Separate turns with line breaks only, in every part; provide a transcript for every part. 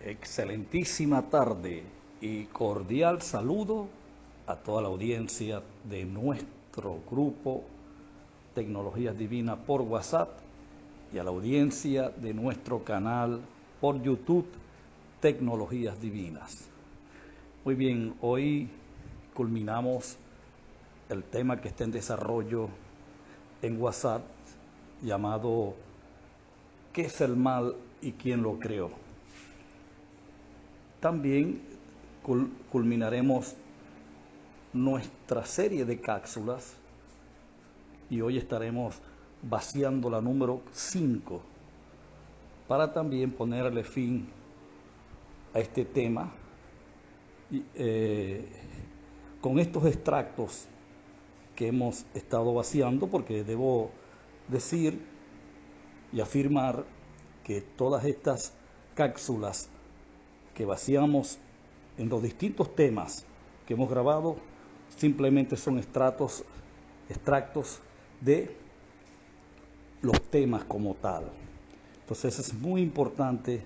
Excelentísima tarde y cordial saludo a toda la audiencia de nuestro grupo Tecnologías Divinas por WhatsApp y a la audiencia de nuestro canal por YouTube Tecnologías Divinas. Muy bien, hoy culminamos el tema que está en desarrollo en WhatsApp llamado ¿qué es el mal y quién lo creó? También culminaremos nuestra serie de cápsulas y hoy estaremos vaciando la número 5 para también ponerle fin a este tema con estos extractos que hemos estado vaciando, porque debo decir y afirmar que todas estas cápsulas que vaciamos en los distintos temas que hemos grabado simplemente son extractos de los temas como tal. Entonces es muy importante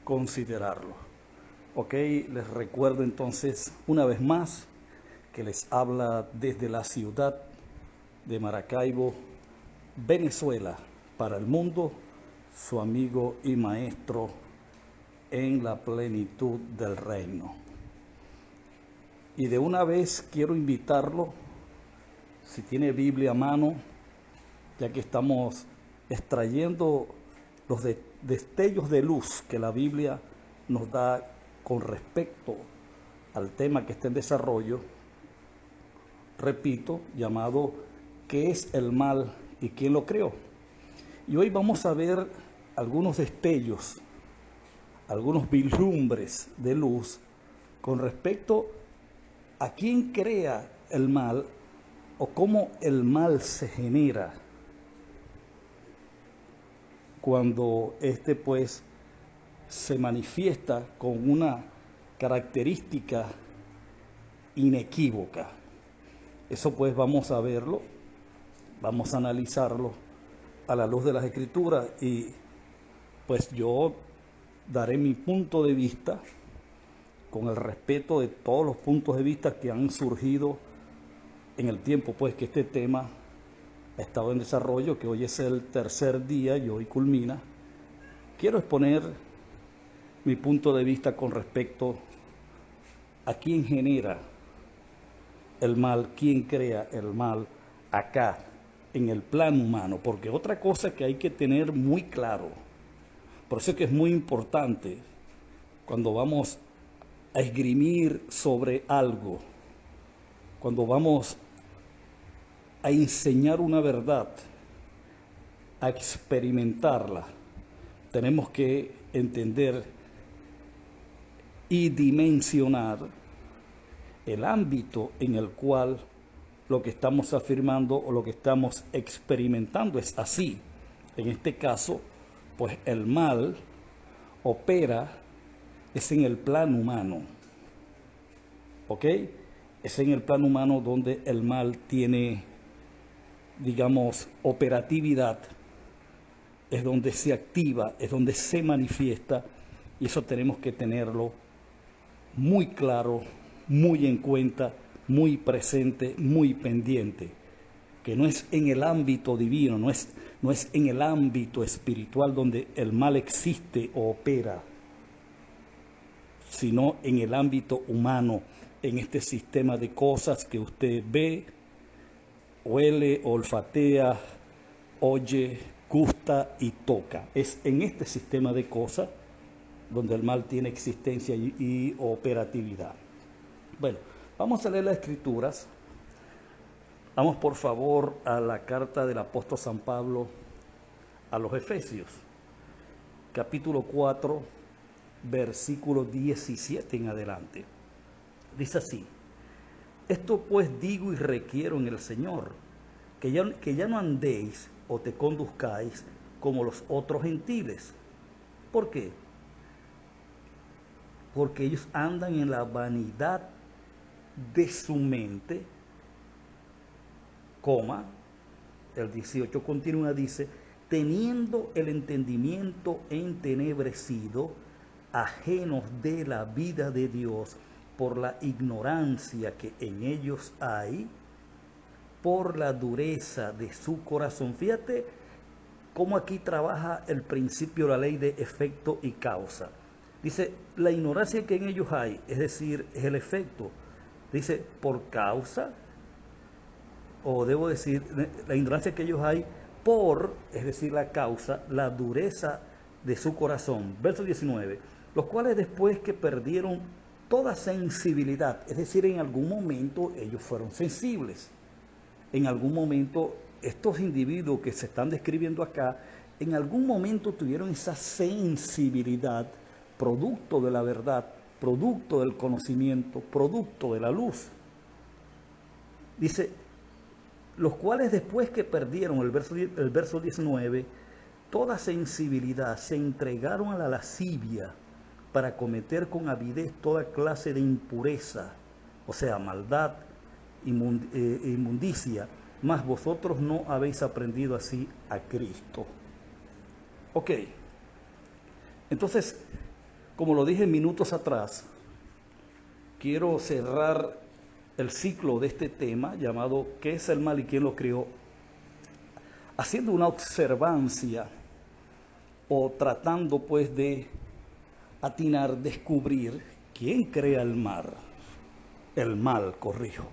considerarlo. Ok, les recuerdo entonces una vez más que les habla desde la ciudad de Maracaibo, Venezuela, para el mundo, su amigo y maestro en la plenitud del reino. Y de una vez quiero invitarlo, si tiene Biblia a mano, ya que estamos extrayendo los destellos de luz que la Biblia nos da con respecto al tema que está en desarrollo, repito, llamado ¿qué es el mal y quién lo creó? Y hoy vamos a ver algunos destellos, algunos vislumbres de luz con respecto a quién crea el mal o cómo el mal se genera cuando este pues se manifiesta con una característica inequívoca. Eso pues vamos a verlo, vamos a analizarlo a la luz de las Escrituras y pues yo daré mi punto de vista con el respeto de todos los puntos de vista que han surgido en el tiempo pues que este tema ha estado en desarrollo, que hoy es el tercer día y hoy culmina. Quiero exponer mi punto de vista con respecto a quién genera el mal, quién crea el mal acá en el plano humano, porque otra cosa que hay que tener muy claro, por eso es que es muy importante cuando vamos a esgrimir sobre algo, cuando vamos a enseñar una verdad, a experimentarla, tenemos que entender y dimensionar el ámbito en el cual lo que estamos afirmando o lo que estamos experimentando es así. En este caso, pues el mal opera es en el plano humano, ¿ok? Es en el plano humano donde el mal tiene, digamos, operatividad, es donde se activa, es donde se manifiesta, y eso tenemos que tenerlo muy claro, muy en cuenta, muy presente, muy pendiente, que no es en el ámbito divino, no es en el ámbito espiritual donde el mal existe o opera, sino en el ámbito humano, en este sistema de cosas que usted ve, huele, olfatea, oye, gusta y toca. Es en este sistema de cosas donde el mal tiene existencia y operatividad. Bueno, vamos a leer las Escrituras. Vamos por favor a la carta del apóstol San Pablo a los Efesios, capítulo 4, versículo 17 en adelante. Dice así: esto pues digo y requiero en el Señor, que ya no andéis o te conduzcáis como los otros gentiles. ¿Por qué? Porque ellos andan en la vanidad de su mente, coma, el 18 continúa, dice, teniendo el entendimiento entenebrecido ajenos de la vida de Dios por la ignorancia que en ellos hay, por la dureza de su corazón. Fíjate cómo aquí trabaja el principio, la ley de efecto y causa. Dice, la ignorancia que en ellos hay, es decir, es el efecto. Dice, por causa, o debo decir, la ignorancia que ellos hay por, es decir, la causa, la dureza de su corazón. Verso 19, los cuales después que perdieron toda sensibilidad, es decir, en algún momento ellos fueron sensibles. En algún momento, estos individuos que se están describiendo acá, en algún momento tuvieron esa sensibilidad, producto de la verdad, producto del conocimiento, producto de la luz. Dice, los cuales después que perdieron, el verso 19, toda sensibilidad, se entregaron a la lascivia para cometer con avidez toda clase de impureza, o sea, maldad, inmundicia, mas vosotros no habéis aprendido así a Cristo. Ok, entonces, como lo dije minutos atrás, quiero cerrar el ciclo de este tema llamado ¿qué es el mal y quién lo creó? Haciendo una observancia o tratando pues de atinar, descubrir quién crea el mal, corrijo.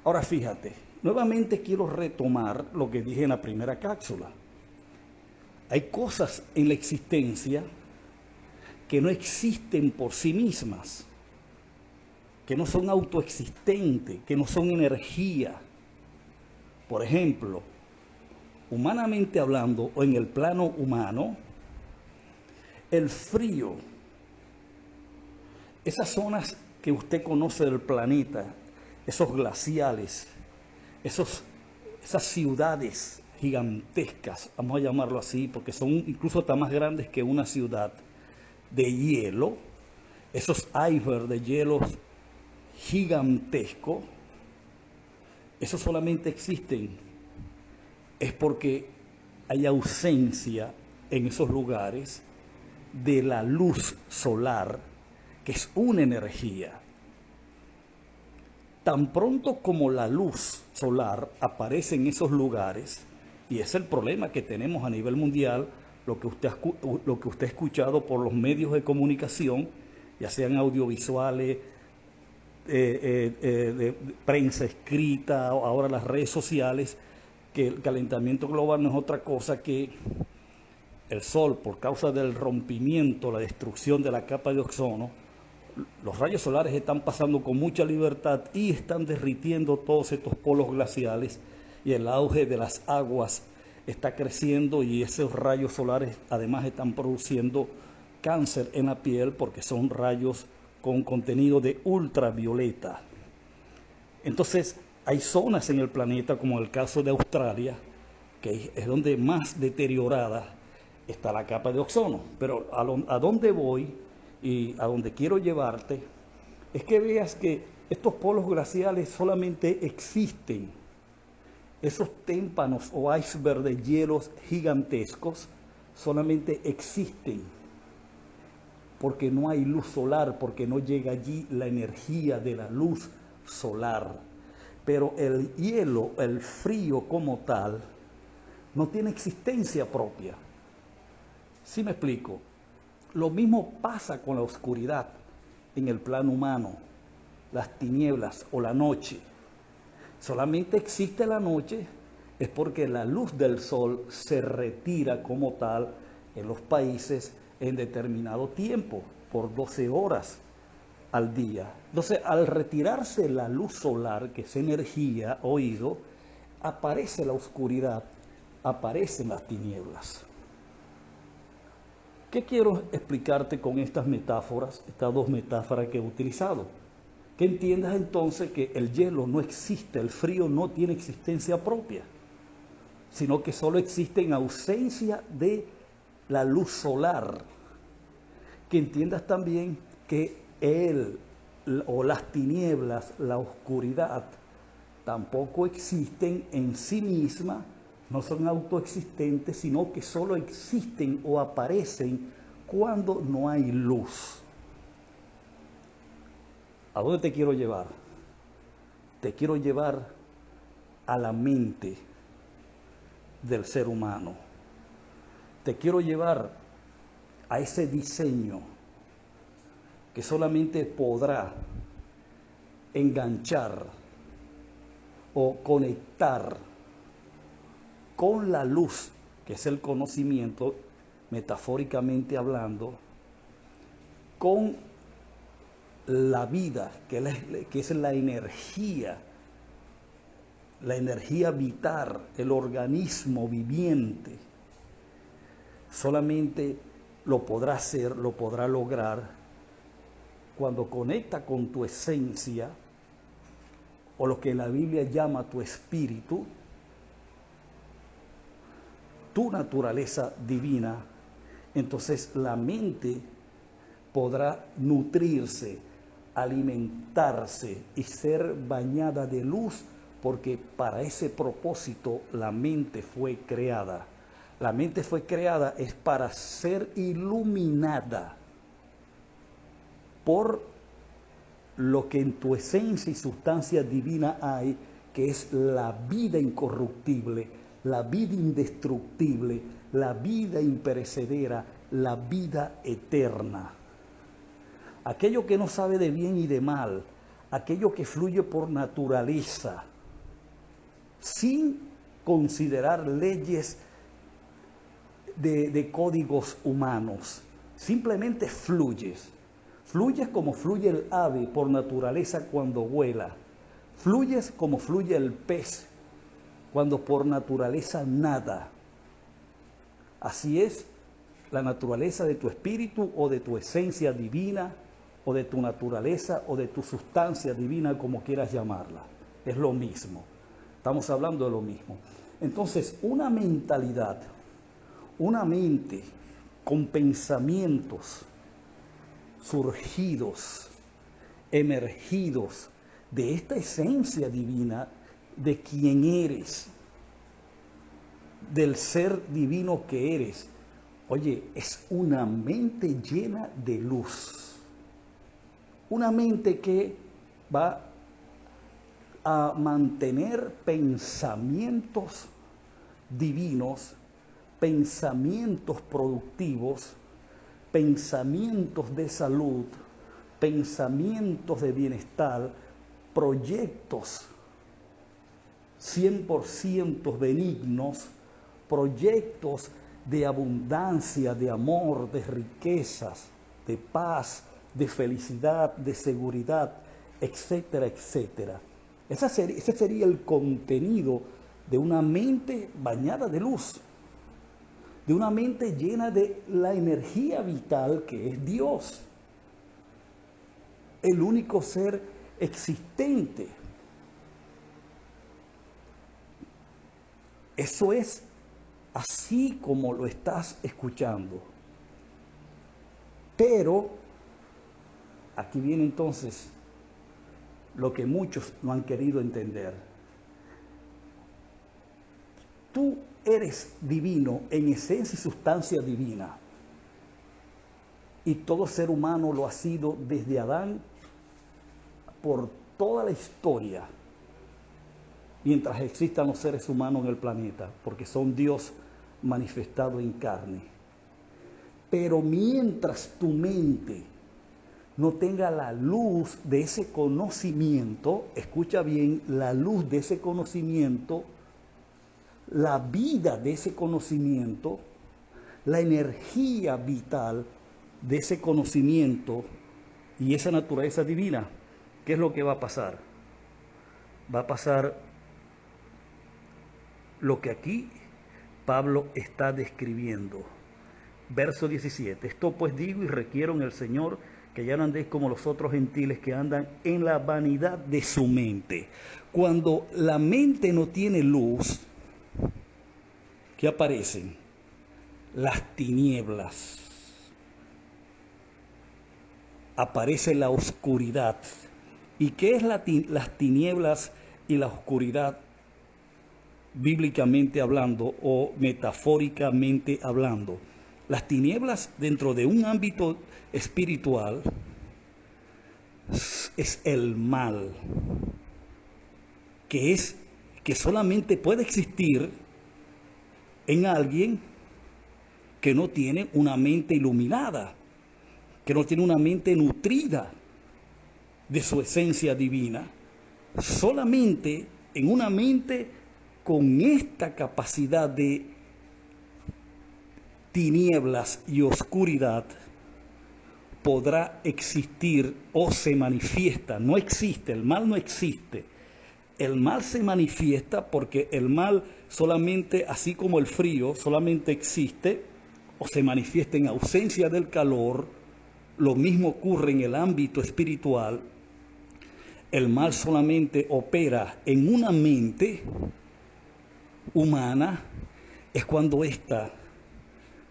Ahora fíjate, nuevamente quiero retomar lo que dije en la primera cápsula. Hay cosas en la existencia que no existen por sí mismas, que no son autoexistentes, que no son energía. Por ejemplo, humanamente hablando, o en el plano humano, el frío, esas zonas que usted conoce del planeta, esos glaciales, esas ciudades gigantescas, vamos a llamarlo así, porque son incluso hasta más grandes que una ciudad, de hielo, esos icebergs de hielo gigantesco, eso solamente existen, es porque hay ausencia en esos lugares de la luz solar, que es una energía. Tan pronto como la luz solar aparece en esos lugares, y es el problema que tenemos a nivel mundial, lo que usted ha escuchado por los medios de comunicación, ya sean audiovisuales, de prensa escrita, ahora las redes sociales, que el calentamiento global no es otra cosa que el sol, por causa del rompimiento, la destrucción de la capa de ozono. Los rayos solares están pasando con mucha libertad y están derritiendo todos estos polos glaciales, y el auge de las aguas está creciendo, y esos rayos solares además están produciendo cáncer en la piel porque son rayos con contenido de ultravioleta. Entonces, hay zonas en el planeta, como el caso de Australia, que es donde más deteriorada está la capa de ozono. Pero a dónde voy y a donde quiero llevarte es que veas que estos polos glaciales solamente existen, esos témpanos o icebergs de hielos gigantescos solamente existen porque no hay luz solar, porque no llega allí la energía de la luz solar. Pero el hielo, el frío como tal, no tiene existencia propia. ¿Sí me explico? Lo mismo pasa con la oscuridad en el plano humano, las tinieblas o la noche. Solamente existe la noche es porque la luz del sol se retira como tal en los países en determinado tiempo, por 12 horas al día. Entonces, al retirarse la luz solar, que es energía, oído, aparece la oscuridad, aparecen las tinieblas. ¿Qué quiero explicarte con estas metáforas, estas dos metáforas que he utilizado? Que entiendas entonces que el hielo no existe, el frío no tiene existencia propia, sino que solo existe en ausencia de la luz solar. Que entiendas también que él o las tinieblas, la oscuridad, tampoco existen en sí mismas, no son autoexistentes, sino que solo existen o aparecen cuando no hay luz. ¿A dónde te quiero llevar? Te quiero llevar a la mente del ser humano. Te quiero llevar a ese diseño que solamente podrá enganchar o conectar con la luz, que es el conocimiento, metafóricamente hablando, con la vida, que es la energía vital, el organismo viviente. Solamente lo podrá hacer, lo podrá lograr cuando conecta con tu esencia, o lo que la Biblia llama tu espíritu, tu naturaleza divina. Entonces la mente podrá nutrirse, alimentarse y ser bañada de luz, porque para ese propósito la mente fue creada. La mente fue creada es para ser iluminada por lo que en tu esencia y sustancia divina hay, que es la vida incorruptible, la vida indestructible, la vida imperecedera, la vida eterna. Aquello que no sabe de bien y de mal, aquello que fluye por naturaleza, sin considerar leyes de códigos humanos, simplemente fluyes. Fluyes como fluye el ave por naturaleza cuando vuela. Fluyes como fluye el pez cuando por naturaleza nada. Así es la naturaleza de tu espíritu o de tu esencia divina o de tu naturaleza o de tu sustancia divina, como quieras llamarla. Es lo mismo. Estamos hablando de lo mismo. Entonces, una mentalidad, una mente con pensamientos surgidos, emergidos de esta esencia divina de quien eres, del ser divino que eres. Oye, es una mente llena de luz. Una mente que va a mantener pensamientos divinos, pensamientos productivos, pensamientos de salud, pensamientos de bienestar, proyectos 100% benignos, proyectos de abundancia, de amor, de riquezas, de paz, de felicidad, de seguridad, etcétera, etcétera. Ese sería el contenido de una mente bañada de luz, de una mente llena de la energía vital que es Dios, el único ser existente. Eso es así como lo estás escuchando. Pero aquí viene entonces lo que muchos no han querido entender. Tú eres divino en esencia y sustancia divina. Y todo ser humano lo ha sido desde Adán por toda la historia, mientras existan los seres humanos en el planeta, porque son Dios manifestado en carne. Pero mientras tu mente no tenga la luz de ese conocimiento, escucha bien, la luz de ese conocimiento, la vida de ese conocimiento, la energía vital de ese conocimiento y esa naturaleza divina, ¿qué es lo que va a pasar? Va a pasar lo que aquí Pablo está describiendo. Verso 17. Esto pues digo y requiero en el Señor que ya no andéis como los otros gentiles que andan en la vanidad de su mente. Cuando la mente no tiene luz, ¿qué aparecen? Las tinieblas. Aparece la oscuridad. ¿Y qué es las tinieblas y la oscuridad? Bíblicamente hablando o metafóricamente hablando, Las tinieblas dentro de un ámbito espiritual es el mal, que solamente puede existir en alguien que no tiene una mente iluminada, que no tiene una mente nutrida de su esencia divina. Solamente en una mente con esta capacidad de tinieblas y oscuridad podrá existir o se manifiesta. No existe, el mal no existe. El mal se manifiesta porque el mal solamente, así como el frío, solamente existe o se manifiesta en ausencia del calor. Lo mismo ocurre en el ámbito espiritual. El mal solamente opera en una mente humana, es cuando ésta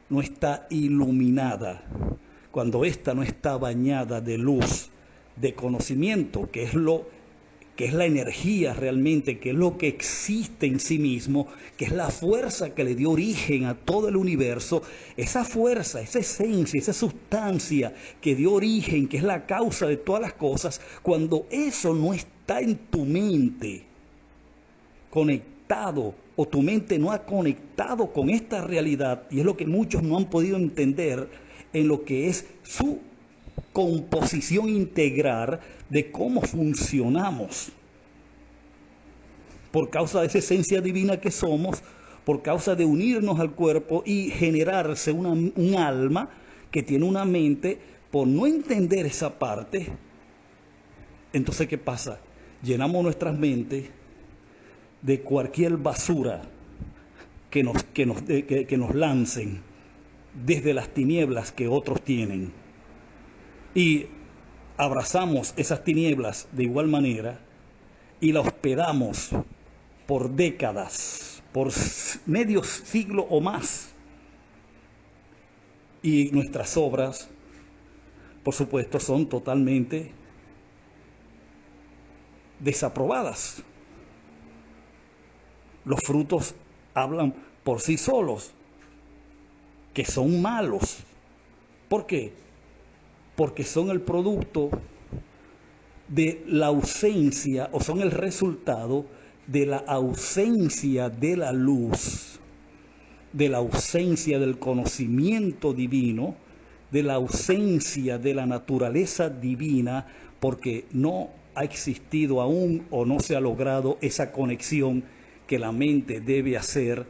no está iluminada, cuando ésta no está bañada de luz, de conocimiento, que es la energía realmente, que es lo que existe en sí mismo, que es la fuerza que le dio origen a todo el universo. Esa fuerza, esa esencia, esa sustancia que dio origen, que es la causa de todas las cosas, cuando eso no está en tu mente conectado, o tu mente no ha conectado con esta realidad, y es lo que muchos no han podido entender en lo que es su composición integral de cómo funcionamos. Por causa de esa esencia divina que somos, por causa de unirnos al cuerpo y generarse un alma que tiene una mente, por no entender esa parte, entonces ¿qué pasa? Llenamos nuestras mentes de cualquier basura que nos lancen desde las tinieblas que otros tienen. Y abrazamos esas tinieblas de igual manera y la hospedamos por décadas, por medio siglo o más. Y nuestras obras, por supuesto, son totalmente desaprobadas. Los frutos hablan por sí solos, que son malos. ¿Por qué? Porque son el producto de la ausencia, o son el resultado de la ausencia de la luz, de la ausencia del conocimiento divino, de la ausencia de la naturaleza divina, porque no ha existido aún o no se ha logrado esa conexión que la mente debe hacer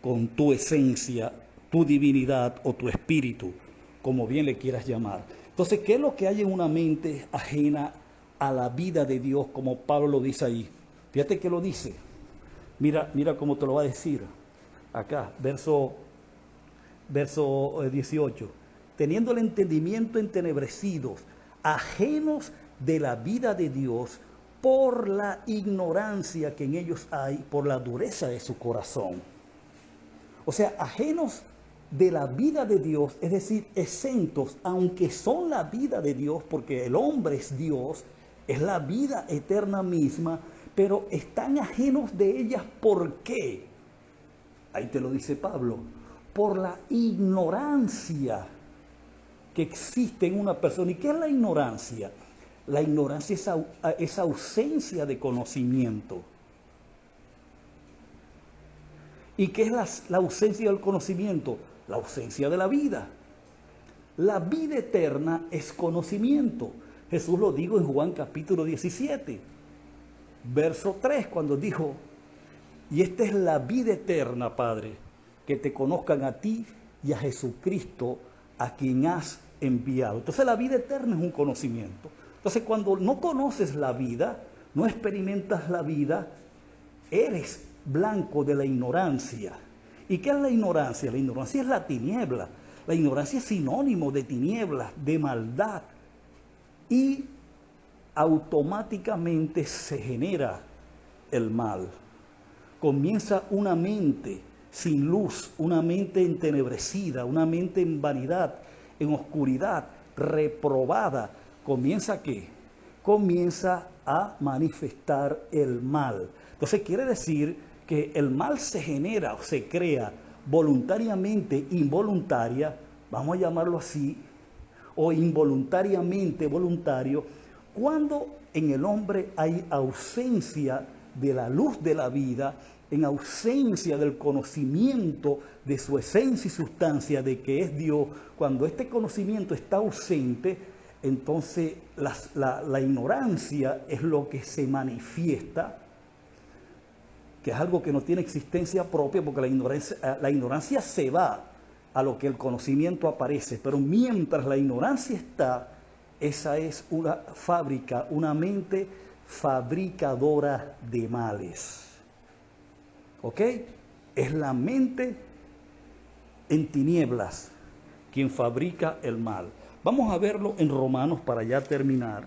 con tu esencia, tu divinidad o tu espíritu, como bien le quieras llamar. Entonces, ¿qué es lo que hay en una mente ajena a la vida de Dios, como Pablo lo dice ahí? Fíjate que lo dice. Mira cómo te lo va a decir. Acá, verso 18. Teniendo el entendimiento entenebrecidos, ajenos de la vida de Dios, por la ignorancia que en ellos hay, por la dureza de su corazón. O sea, ajenos de la vida de Dios, es decir, exentos, aunque son la vida de Dios, porque el hombre es Dios, es la vida eterna misma, pero están ajenos de ellas. ¿Por qué? Ahí te lo dice Pablo. Por la ignorancia que existe en una persona. ¿Y qué es la ignorancia? La ignorancia es ausencia de conocimiento. ¿Y qué es la ausencia del conocimiento? La ausencia de la vida. La vida eterna es conocimiento. Jesús lo dijo en Juan capítulo 17, verso 3, cuando dijo: y esta es la vida eterna, Padre, que te conozcan a ti y a Jesucristo, a quien has enviado. Entonces la vida eterna es un conocimiento. Entonces cuando no conoces la vida, no experimentas la vida, eres blanco de la ignorancia. ¿Y qué es la ignorancia? La ignorancia es la tiniebla. La ignorancia es sinónimo de tinieblas, de maldad. Y automáticamente se genera el mal. Comienza una mente sin luz, una mente entenebrecida, una mente en vanidad, en oscuridad, reprobada. ¿Comienza qué? Comienza a manifestar el mal. Entonces quiere decir que el mal se genera o se crea voluntariamente involuntaria, vamos a llamarlo así, o involuntariamente voluntario, cuando en el hombre hay ausencia de la luz de la vida, en ausencia del conocimiento de su esencia y sustancia de que es Dios. Cuando este conocimiento está ausente, entonces la ignorancia es lo que se manifiesta, que es algo que no tiene existencia propia, porque la ignorancia se va a lo que el conocimiento aparece, pero mientras la ignorancia está, esa es una fábrica, una mente fabricadora de males. ¿Ok? Es la mente en tinieblas quien fabrica el mal. Vamos a verlo en Romanos para ya terminar.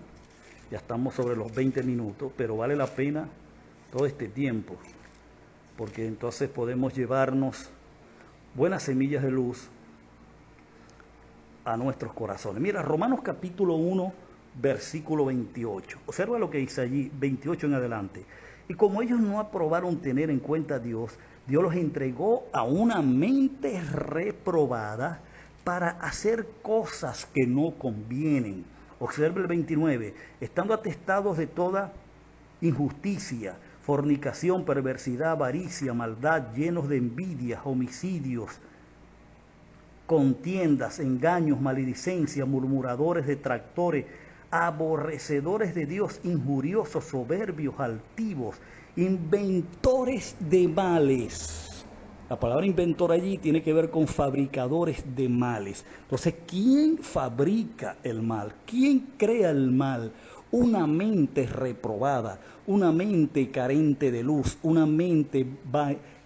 Ya estamos sobre los 20 minutos, pero vale la pena todo este tiempo, porque entonces podemos llevarnos buenas semillas de luz a nuestros corazones. Mira, Romanos capítulo 1, versículo 28. Observa lo que dice allí, 28 en adelante. Y como ellos no aprobaron tener en cuenta a Dios, Dios los entregó a una mente reprobada para hacer cosas que no convienen. Observa el 29. Estando atestados de toda injusticia, fornicación, perversidad, avaricia, maldad, llenos de envidias, homicidios, contiendas, engaños, maledicencia, murmuradores, detractores, aborrecedores de Dios, injuriosos, soberbios, altivos, inventores de males. La palabra inventor allí tiene que ver con fabricadores de males. Entonces, ¿quién fabrica el mal? ¿Quién crea el mal? Una mente reprobada, una mente carente de luz, una mente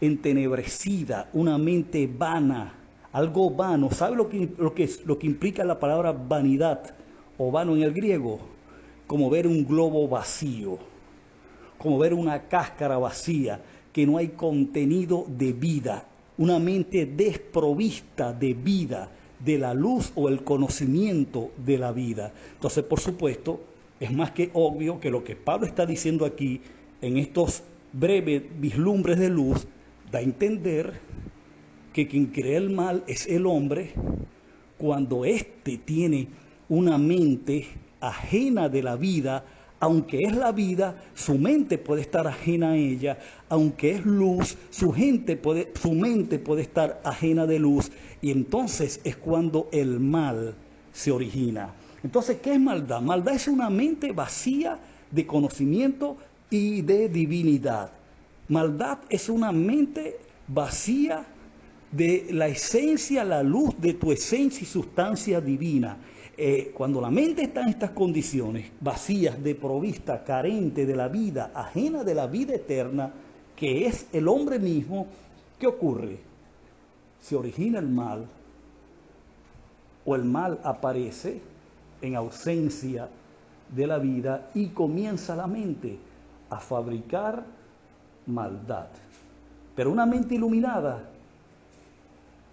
entenebrecida, una mente vana, algo vano. ¿Sabe lo que implica la palabra vanidad o vano en el griego? Como ver un globo vacío, como ver una cáscara vacía, que no hay contenido de vida, una mente desprovista de vida, de la luz o el conocimiento de la vida. Entonces, por supuesto, es más que obvio que lo que Pablo está diciendo aquí, en estos breves vislumbres de luz, da a entender que quien crea el mal es el hombre, cuando éste tiene una mente ajena de la vida. Aunque es la vida, su mente puede estar ajena a ella. Aunque es luz, su mente puede estar ajena de luz. Y entonces es cuando el mal se origina. Entonces, ¿qué es maldad? Maldad es una mente vacía de conocimiento y de divinidad. Maldad es una mente vacía de la esencia, la luz de tu esencia y sustancia divina. Cuando la mente está en estas condiciones, vacías, desprovista, carente de la vida, ajena de la vida eterna, que es el hombre mismo, ¿qué ocurre? Se origina el mal, o el mal aparece en ausencia de la vida y comienza la mente a fabricar maldad. Pero una mente iluminada,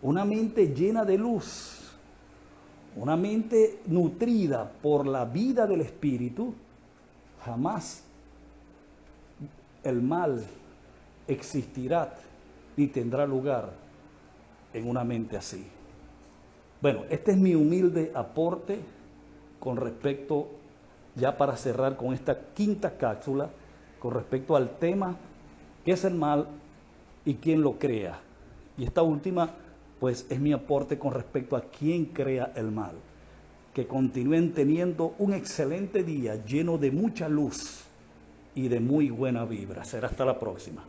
una mente llena de luz, una mente nutrida por la vida del Espíritu, jamás el mal existirá ni tendrá lugar en una mente así. Bueno, este es mi humilde aporte con respecto, ya para cerrar con esta quinta cápsula, con respecto al tema ¿qué es el mal y quién lo crea? Y esta última, pues, es mi aporte con respecto a quién crea el mal. Que continúen teniendo un excelente día lleno de mucha luz y de muy buena vibra. Será hasta la próxima.